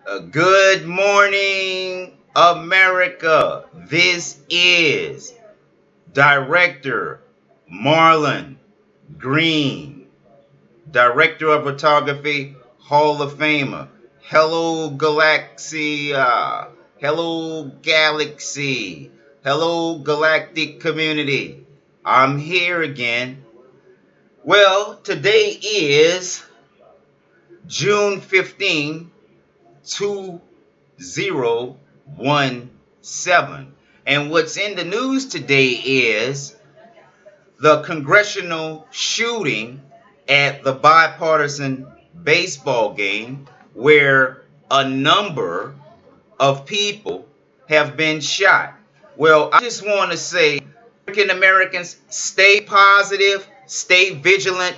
Good morning, America. This is Director Marlon Green, Director of Photography, Hall of Famer. Hello, Galaxia. Hello, Galaxy. Hello, Galactic Community. I'm here again. Well, today is June 15, 2017. And what's in the news today is the congressional shooting at the bipartisan baseball game where a number of people have been shot. Well, I just want to say, African Americans, stay positive, stay vigilant,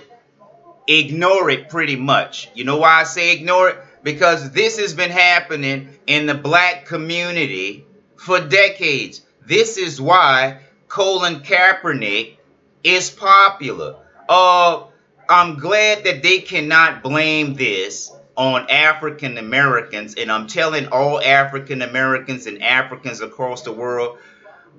ignore it pretty much. You know why I say ignore it? Because this has been happening in the black community for decades. This is why Colin Kaepernick is popular. I'm glad that they cannot blame this on African Americans, and I'm telling all African Americans and Africans across the world,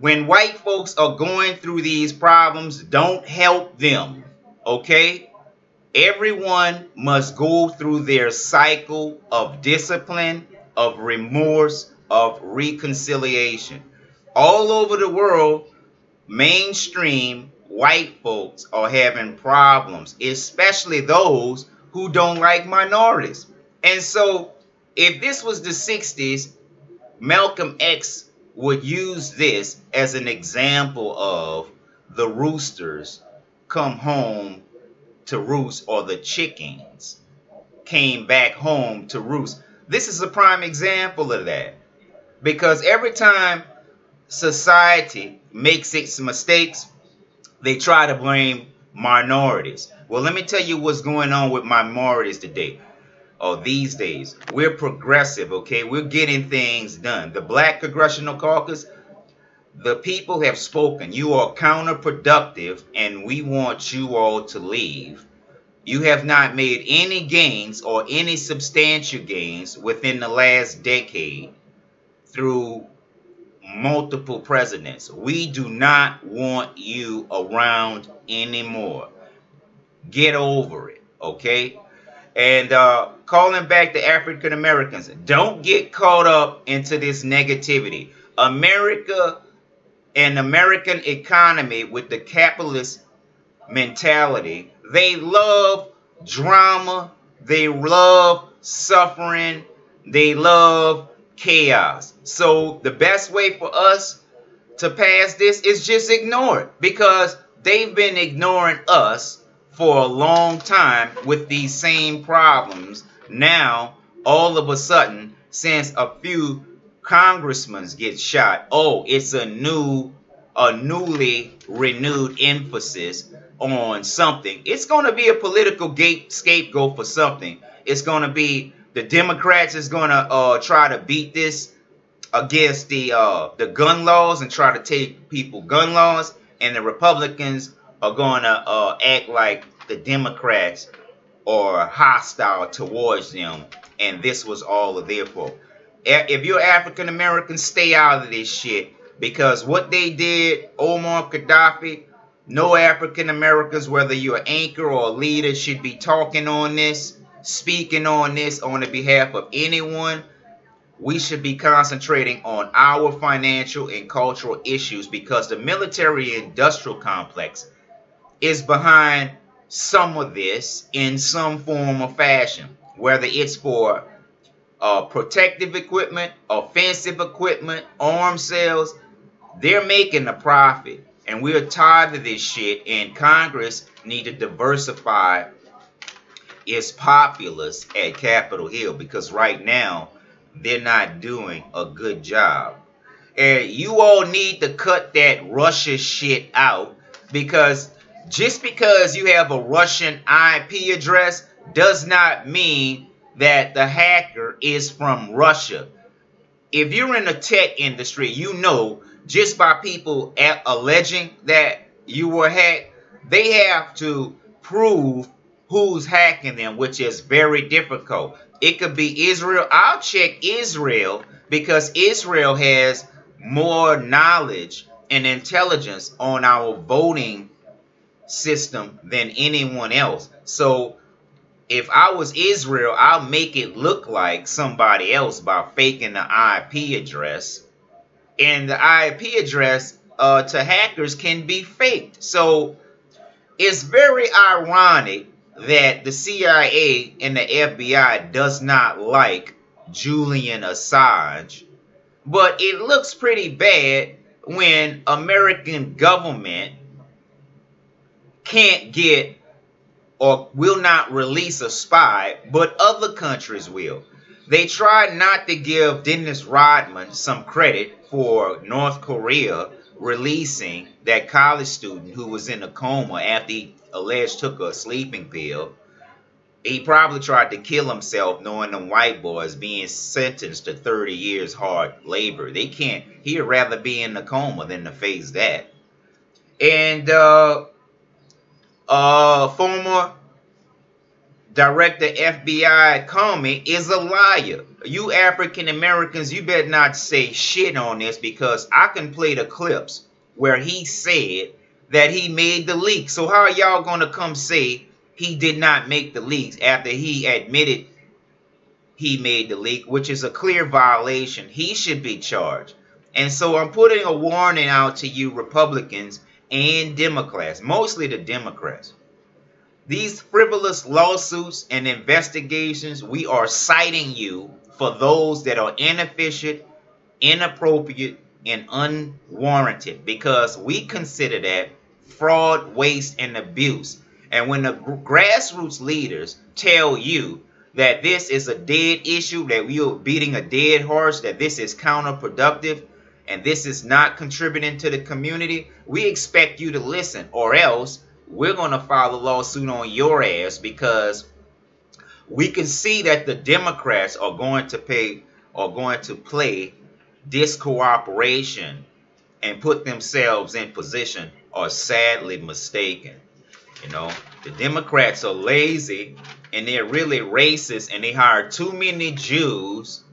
when white folks are going through these problems, don't help them, okay? Everyone must go through their cycle of discipline, of remorse, of reconciliation. All over the world, mainstream white folks are having problems, especially those who don't like minorities. And so, if this was the 60s, Malcolm X would use this as an example of the roosters come home to roost, or the chickens came back home to roost. This is a prime example of that, because every time society makes its mistakes, they try to blame minorities. Well, let me tell you what's going on with minorities today. Oh, these days, we're progressive, okay? We're getting things done. The Black Congressional Caucus, the people have spoken. You are counterproductive, and we want you all to leave. You have not made any gains or any substantial gains within the last decade through multiple presidents. We do not want you around anymore. Get over it, okay? And calling back the African Americans, don't get caught up into this negativity. America and American economy, with the capitalist mentality, they love drama, they love suffering, they love chaos. So the best way for us to pass this is just ignore it, because they've been ignoring us for a long time with these same problems. Now, all of a sudden, since a few congressmen get shot, oh, it's a newly renewed emphasis on something. It's going to be a political scapegoat for something. It's going to be the Democrats is going to try to beat this against the gun laws and try to take people gun laws, and the Republicans are going to act like the Democrats are hostile towards them, and this was all their fault. If you're African American, stay out of this shit, because what they did, Omar Gaddafi, no African Americans, whether you're an anchor or a leader, should be talking on this, speaking on this on the behalf of anyone. We should be concentrating on our financial and cultural issues, because the military-industrial complex is behind some of this in some form or fashion, whether it's for protective equipment, offensive equipment, arms sales. They're making a profit, and we're tired of this shit, and Congress need to diversify its populace at Capitol Hill, because right now they're not doing a good job. And you all need to cut that Russia shit out, because just because you have a Russian IP address does not mean that the hacker is from Russia. If you're in the tech industry, you know, just by people alleging that you were hacked, they have to prove who's hacking them, which is very difficult. It could be Israel. I'll check Israel because Israel has more knowledge and intelligence on our voting system than anyone else. So if I was Israel, I'll make it look like somebody else by faking the IP address. And the IP address to hackers can be faked. So it's very ironic that the CIA and the FBI does not like Julian Assange, but it looks pretty bad when American government can't get or will not release a spy, but other countries will. They tried not to give Dennis Rodman some credit for North Korea releasing that college student who was in a coma after he alleged took a sleeping pill. He probably tried to kill himself knowing them white boys being sentenced to 30 years hard labor. They can't, he'd rather be in the coma than to face that. And former Director FBI Comey is a liar. You African Americans, you better not say shit on this because I can play the clips where he said that he made the leak. So how are y'all going to come say he did not make the leaks after he admitted he made the leak, which is a clear violation? He should be charged. And so I'm putting a warning out to you Republicans and Democrats, mostly the Democrats. These frivolous lawsuits and investigations, we are citing you for those that are inefficient, inappropriate, and unwarranted because we consider that fraud, waste, and abuse. And when the grassroots leaders tell you that this is a dead issue, that we are beating a dead horse, that this is counterproductive, and this is not contributing to the community, we expect you to listen, or else we're going to file a lawsuit on your ass because we can see that the Democrats are going to play discooperation and put themselves in position are sadly mistaken. You know, the Democrats are lazy and they're really racist and they hire too many Jews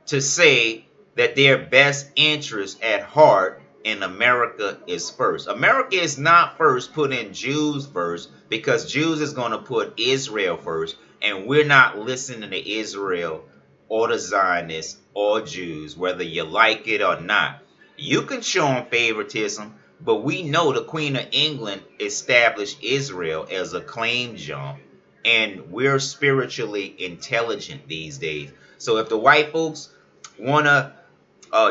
to say that their best interest at heart in America is first. America is not first, putting Jews first, because Jews is going to put Israel first, and we're not listening to Israel or the Zionists or Jews, whether you like it or not. You can show them favoritism, but we know the Queen of England established Israel as a claim jump, and we're spiritually intelligent these days. So if the white folks want to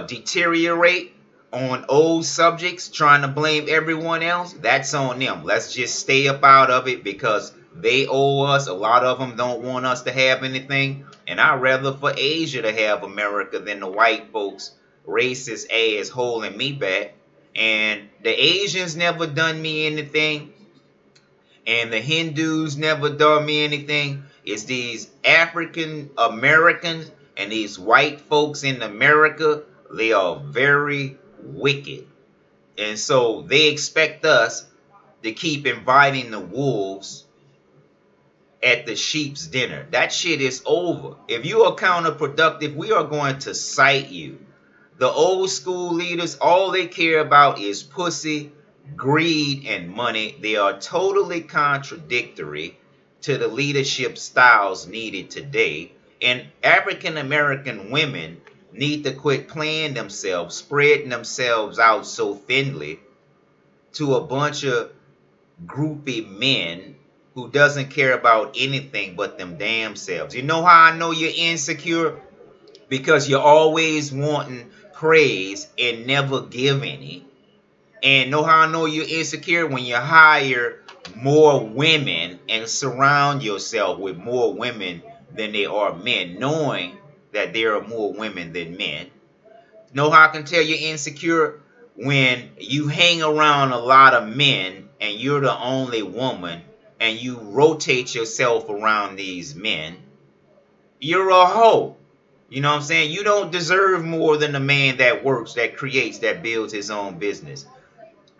deteriorate on old subjects, trying to blame everyone else, that's on them. Let's just stay up out of it because they owe us. A lot of them don't want us to have anything. And I'd rather for Asia to have America than the white folks racist ass holding me back. And the Asians never done me anything. And the Hindus never done me anything. It's these African Americans and these white folks in America. They are very wicked, and so they expect us to keep inviting the wolves at the sheep's dinner. That shit is over. If you are counterproductive, we are going to cite you. The old school leaders, all they care about is pussy, greed, and money. They are totally contradictory to the leadership styles needed today. And African American women need to quit playing themselves, spreading themselves out so thinly to a bunch of groupie men who doesn't care about anything but them damn selves. You know how I know you're insecure? Because you're always wanting praise and never give any. And know how I know you're insecure? When you hire more women and surround yourself with more women than there are men, knowing that there are more women than men. Know how I can tell you're insecure? When you hang around a lot of men and you're the only woman and you rotate yourself around these men, you're a hoe. You know what I'm saying? You don't deserve more than a man that works, that creates, that builds his own business.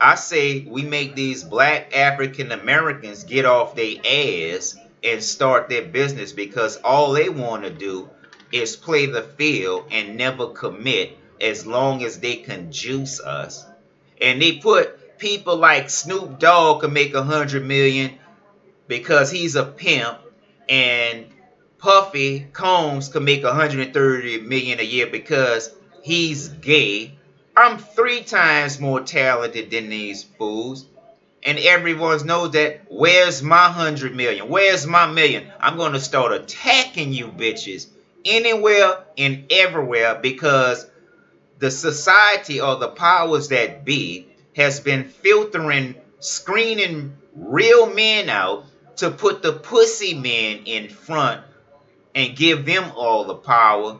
I say we make these black African Americans get off their ass and start their business, because all they want to do is play the field and never commit, as long as they can juice us. And they put people like Snoop Dogg can make 100 million because he's a pimp, and Puffy Combs can make 130 million a year because he's gay. I'm 3 times more talented than these fools. And everyone knows that. Where's my 100 million? Where's my million? I'm going to start attacking you bitches anywhere and everywhere, because the society, or the powers that be, has been filtering, screening real men out to put the pussy men in front and give them all the power.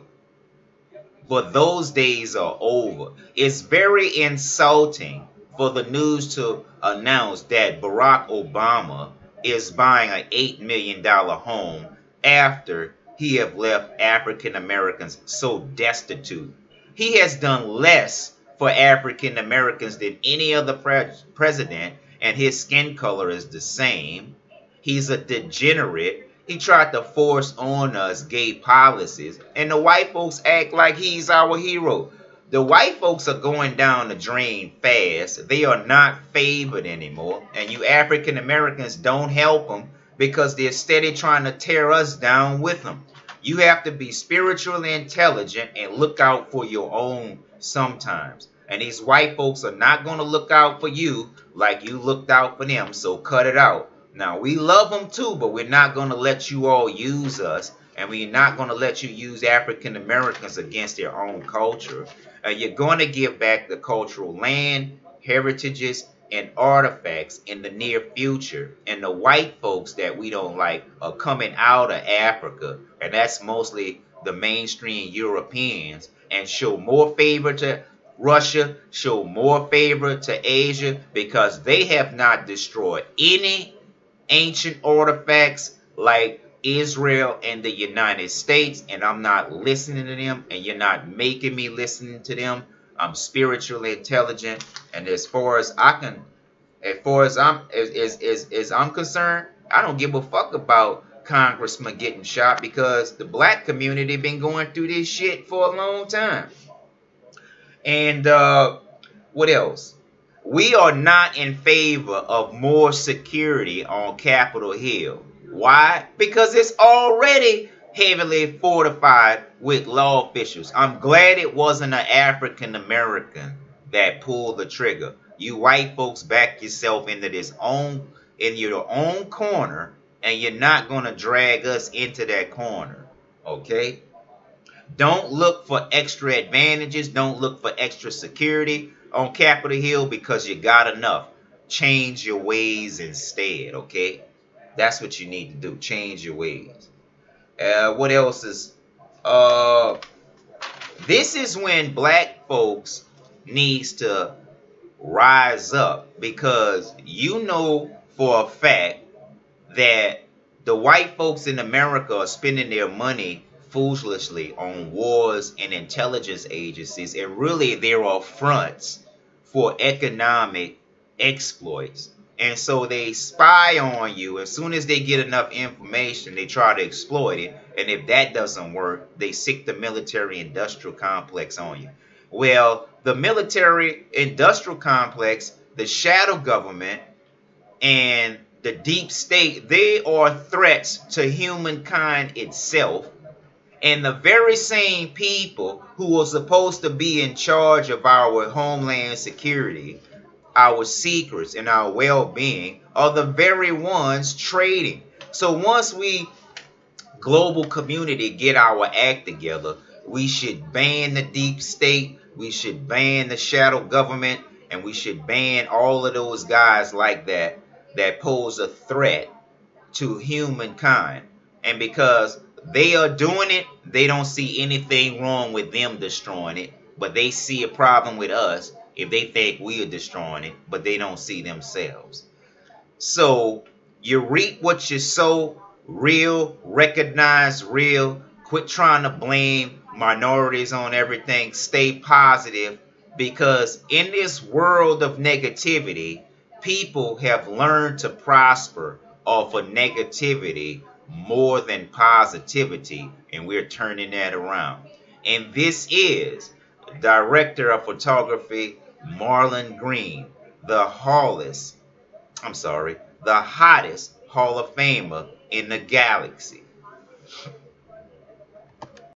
But those days are over. It's very insulting for the news to announce that Barack Obama is buying an $8 million home after he have left African Americans so destitute. He has done less for African Americans than any other president, and his skin color is the same. He's a degenerate. He tried to force on us gay policies, and the white folks act like he's our hero. The white folks are going down the drain fast. They are not favored anymore, and you African Americans don't help them, because they're steady trying to tear us down with them. You have to be spiritually intelligent and look out for your own sometimes. And these white folks are not going to look out for you like you looked out for them, so cut it out. Now, we love them too, but we're not going to let you all use us, and we're not going to let you use African Americans against their own culture. You're going to give back the cultural land, heritages, and artifacts in the near future. And the white folks that we don't like are coming out of Africa, and that's mostly the mainstream Europeans, and show more favor to Russia, show more favor to Asia, because they have not destroyed any ancient artifacts like Israel and the United States, and I'm not listening to them, and you're not making me listen to them. I'm spiritually intelligent, and as far as I'm concerned, I don't give a fuck about congressmen getting shot, because the black community been going through this shit for a long time. And what else? We are not in favor of more security on Capitol Hill. Why? Because it's already heavily fortified with law officials. I'm glad it wasn't an African American that pulled the trigger. You white folks back yourself into your own corner, and you're not going to drag us into that corner. Okay? Don't look for extra advantages. Don't look for extra security on Capitol Hill, because you got enough. Change your ways instead, okay? That's what you need to do. Change your ways. What else is... this is when black folks needs to rise up, because you know for a fact that the white folks in America are spending their money foolishly on wars and intelligence agencies, and really there are fronts for economic exploits. And so they spy on you. As soon as they get enough information, they try to exploit it. And if that doesn't work, they sick the military-industrial complex on you. Well, the military-industrial complex, the shadow government, and the deep state, they are threats to humankind itself. And the very same people who are supposed to be in charge of our homeland security, our secrets, and our well-being are the very ones trading. So once we, global community, get our act together, we should ban the deep state, we should ban the shadow government, and we should ban all of those guys like that pose a threat to humankind. And because they are doing it, they don't see anything wrong with them destroying it, but they see a problem with us if they think we are destroying it, but they don't see themselves. So you reap what you sow. Real, recognize real. Quit trying to blame minorities on everything. Stay positive Because in this world of negativity, people have learned to prosper off of negativity more than positivity, and we're turning that around. And this is Director of Photography Marlon Green, the hottest, the hottest Hall of Famer in the galaxy.